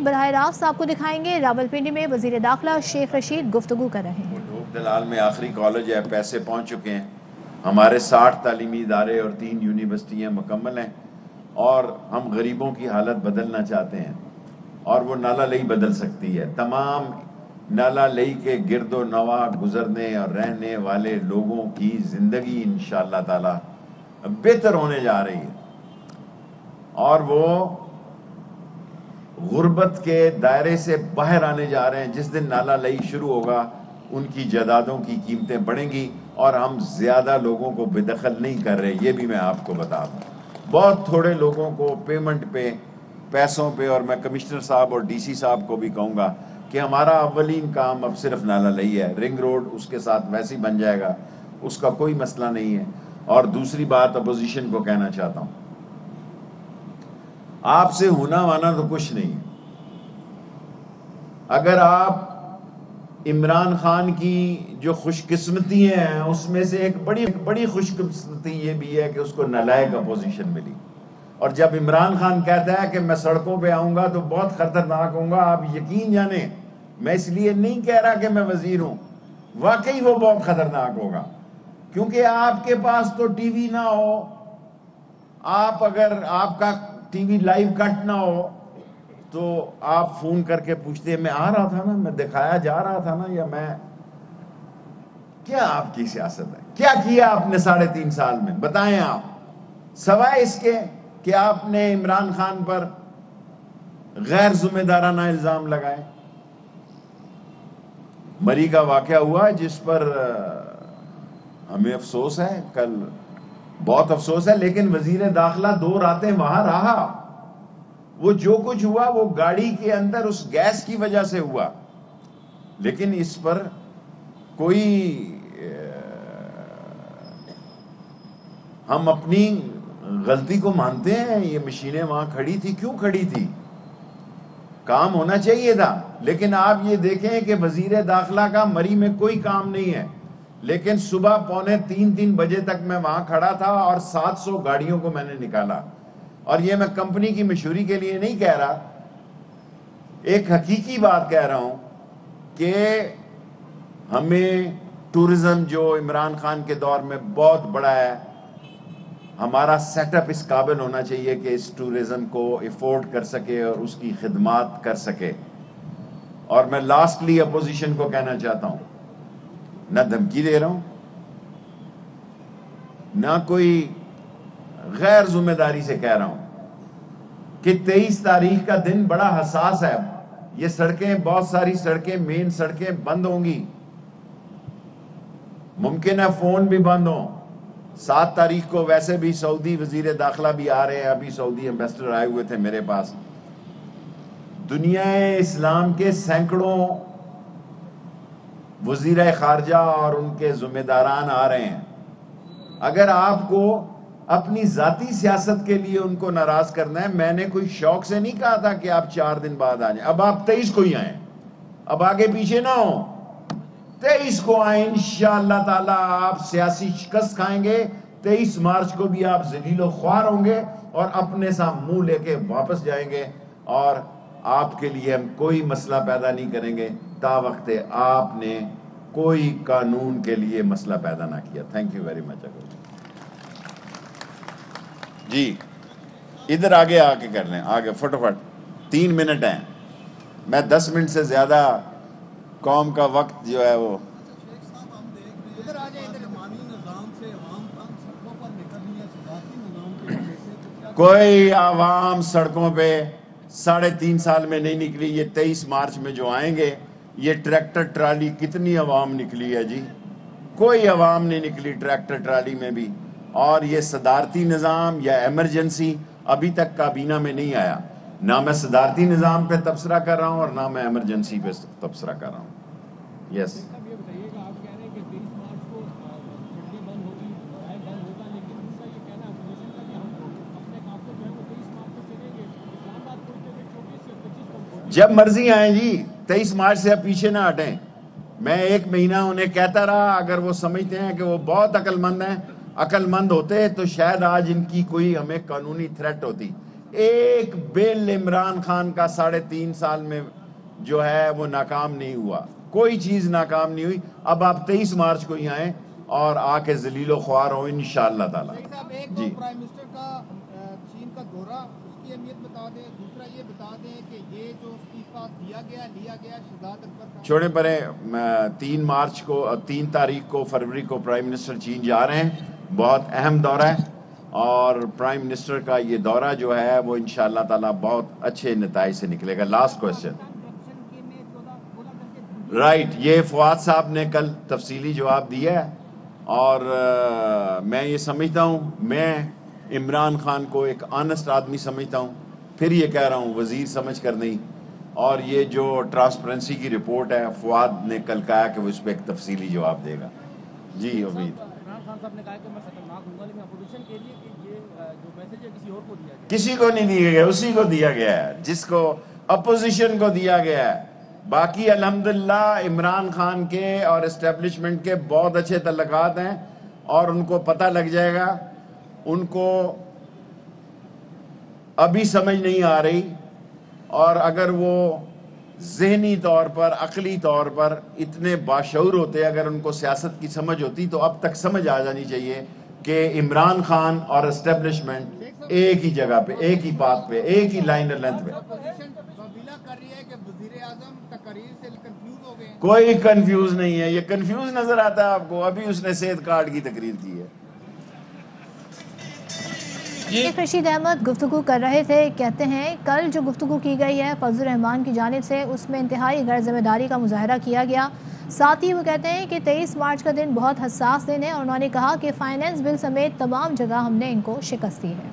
براہ راست آپ کو دکھائیں گے۔ راولپنڈی میں وزیر داخلہ شیخ رشید گفتگو کر رہے ہیں۔ ڈھوک دلال میں آخری کالج ہے، پیسے پہنچ چکے ہیں، ہمارے 60 تعلیمی ادارے اور 3 یونیورسٹیاں مکمل ہیں، اور ہم غریبوں کی حالت بدلنا چاہتے ہیں، اور وہ نالہ لئی بدل سکتی ہے۔ تمام نالہ لئی کے گرد و نواح گزرنے اور رہنے والے لوگوں کی زندگی انشاءاللہ تعالی بہتر ہونے جا رہی ہے، اور وہ غربت کے دائرے سے باہر آنے جا رہے ہیں۔ جس دن نالہ لئی شروع ہوگا ان کی جائیدادوں کی قیمتیں بڑھیں گی، اور ہم زیادہ لوگوں کو بے دخل نہیں کر رہے، یہ بھی میں آپ کو بتا دوں۔ بہت تھوڑے لوگوں کو پیمنٹ پہ، پیسوں پہ، اور میں کمشنر صاحب اور ڈی سی صاحب کو بھی کہوں گا کہ ہمارا اولین کام اب صرف نالہ لئی ہے، رنگ روڈ اس کے ساتھ ویسے ہی بن جائے گا، اس کا کوئی مسئلہ نہیں ہے۔ اور دوسری بات اپوزیشن کو کہنا چاہتا ہوں، آپ سے ہونا وانا تو کچھ نہیں ہے۔ اگر آپ عمران خان کی جو خوش قسمتی ہیں اس میں سے ایک بڑی خوش قسمتی یہ بھی ہے کہ اس کو نالائق اپوزیشن ملی، اور جب عمران خان کہتا ہے کہ میں سڑکوں پہ آؤں گا تو بہت خطرناک ہوں گا، آپ یقین جانیں، میں اس لیے نہیں کہہ رہا کہ میں وزیر ہوں، واقعی وہ بہت خطرناک ہوگا، کیونکہ آپ کے پاس تو ٹی وی نہ ہو، اگر آپ کا ٹی وی لائیو کٹ نہ ہو تو آپ فون کر کے پوچھتے ہیں میں آ رہا تھا نا، میں دکھایا جا رہا تھا نا، یا میں کیا آپ کی سیاست ہے؟ کیا کیا آپ نے 3.5 سال میں؟ بتائیں آپ، سوائے اس کے کہ آپ نے عمران خان پر غیر ذمہ دارانہ الزام لگائے۔ مری کا واقعہ ہوا جس پر ہمیں افسوس ہے، کل بہت افسوس ہے، لیکن وزیر داخلہ 2 راتیں وہاں رہا۔ وہ جو کچھ ہوا وہ گاڑی کے اندر اس گیس کی وجہ سے ہوا، لیکن اس پر کوئی ہم اپنی غلطی کو مانتے ہیں۔ یہ مشینیں وہاں کھڑی تھی، کیوں کھڑی تھی؟ کام ہونا چاہیے تھا، لیکن آپ یہ دیکھیں کہ وزیر داخلہ کا مری میں کوئی کام نہیں ہے، لیکن صبح 2:45 بجے تک میں وہاں کھڑا تھا اور 700 گاڑیوں کو میں نے نکالا۔ اور یہ میں کمپنی کی مشہوری کے لیے نہیں کہہ رہا، ایک حقیقی بات کہہ رہا ہوں کہ ہمیں ٹورزم جو عمران خان کے دور میں بہت بڑا ہے، ہمارا سیٹ اپ اس قابل ہونا چاہیے کہ اس ٹورزم کو افورڈ کر سکے اور اس کی خدمات کر سکے۔ اور میں لاسٹلی اپوزیشن کو کہنا چاہتا ہوں، نہ دھمکی دے رہا ہوں، نہ کوئی غیر ذمہ داری سے کہہ رہا ہوں کہ 23 تاریخ کا دن بڑا حساس ہے۔ یہ سڑکیں، بہت ساری سڑکیں، مین سڑکیں بند ہوں گی، ممکن ہے فون بھی بند ہوں۔ 7 تاریخ کو ویسے بھی سعودی وزیر داخلہ بھی آ رہے ہیں، ابھی سعودی ایمبیسڈر آئے ہوئے تھے میرے پاس۔ دنیا اسلام کے سینکڑوں وزیر خارجہ اور ان کے ذمہ داران آ رہے ہیں۔ اگر آپ کو اپنی ذاتی سیاست کے لیے ان کو ناراض کرنا ہے، میں نے کوئی شوق سے نہیں کہا تھا کہ آپ 4 دن بعد آ جائیں، اب آپ 23 کو ہی آئیں، اب آگے پیچھے نہ ہوں، 23 کو آئیں، انشاءاللہ تعالی آپ سیاسی شکست کھائیں گے، 23 مارچ کو بھی آپ ذلیل و خوار ہوں گے اور اپنے ساتھ منہ لے کے واپس جائیں گے، اور آپ کے لیے ہم کوئی مسئلہ پیدا نہیں کریں گے تا وقت آپ نے کوئی قانون کے لیے مسئلہ پیدا نہ کیا۔ Thank you very much. جی ادھر آگے آ کے کر لیں، آگے فٹافٹ، 3 منٹ ہیں، میں 10 منٹ سے زیادہ قوم کا وقت جو ہے وہ کوئی عوام سڑکوں پہ 3.5 سال میں نہیں نکلی۔ یہ 23 مارچ میں جو آئیں گے، یہ ٹریکٹر ٹرالی کتنی عوام نکلی ہے جی؟ کوئی عوام نہیں نکلی ٹریکٹر ٹرالی میں بھی۔ اور یہ صدارتی نظام یا ایمرجنسی ابھی تک کابینہ میں نہیں آیا، نہ میں صدارتی نظام پہ تبصرہ کر رہا ہوں اور نہ میں ایمرجنسی پہ تبصرہ کر رہا ہوں۔ یس جب مرضی آئیں جی، 23 مارچ سے اب پیچھے نہ ہٹیں۔ میں 1 مہینہ انہیں کہتا رہا، اگر وہ سمجھتے ہیں کہ وہ بہت عقل مند ہیں، عقل مند ہوتے تو شاید آج ان کی کوئی ہمیں قانونی تھریٹ ہوتی، ایک بل عمران خان کا 3.5 سال میں جو ہے وہ ناکام نہیں ہوا، کوئی چیز ناکام نہیں ہوئی. اب آپ 23 مارچ کو ہی آئیں اور آ کے ذلیل و خوار ہوں انشاءاللہ تعالی. جی پرائم منسٹر کا چین کا دورہ، اس کی اہمیت بتا دیں. دوسرا یہ بتا دیں کہ یہ جو استعفیٰ لیا گیا شہزاد اکبر چھوڑیں پرے. 3 تاریخ کو فروری کو پرائم منسٹر چین جا رہے ہیں. بہت اہم دورہ ہے اور پرائم منسٹر کا یہ دورہ جو ہے وہ انشاءاللہ تعالی بہت اچھے نتائج سے نکلے گا. Last question. رائٹ، یہ فواد صاحب نے کل تفصیلی جواب دیا ہے اور میں یہ سمجھتا ہوں، میں عمران خان کو ایک آنسٹ آدمی سمجھتا ہوں. پھر یہ کہہ رہا ہوں وزیر سمجھ کر نہیں. اور یہ جو ٹرانسپیرنسی کی رپورٹ ہے فواد نے کل کہا کہ وہ اس پہ ایک تفصیلی جواب دے گا. جی امید. عمران خان صاحب نے کہا کہ میں خطرناک ہوں گا، لیکن اپوزیشن کے لیے کہ یہ جو میسج ہے کسی اور کو دیا گیا. کسی کو نہیں دیا گیا، اسی کو دیا گیا ہے جس کو اپوزیشن کو دیا گیا ہے. باقی الحمدللہ عمران خان کے اور اسٹیبلشمنٹ کے بہت اچھے تعلقات ہیں اور ان کو پتہ لگ جائے گا. ان کو ابھی سمجھ نہیں آ رہی، اور اگر وہ ذہنی طور پر عقلی طور پر اتنے باشعور ہوتے، اگر ان کو سیاست کی سمجھ ہوتی تو اب تک سمجھ آ جانی چاہیے کہ عمران خان اور اسٹیبلشمنٹ ایک ہی جگہ پہ، ایک ہی بات پہ، ایک ہی لائن لینتھ پہ. کوئی کنفیوز نہیں ہے. یہ کنفیوز نظر آتا ہے آپ کو؟ ابھی اس نے صحت کارڈ کی تقریر کی ہے. شیخ رشید احمد گفتگو کر رہے تھے. کہتے ہیں کل جو گفتگو کی گئی ہے فضل الرحمان کی جانب سے، اس میں انتہائی غیر ذمہ داری کا مظاہرہ کیا گیا. ساتھ ہی وہ کہتے ہیں کہ 23 مارچ کا دن بہت حساس دن ہے اور انہوں نے کہا کہ فائنینس بل سمیت تمام جگہ ہم نے ان کو شکست دی ہے.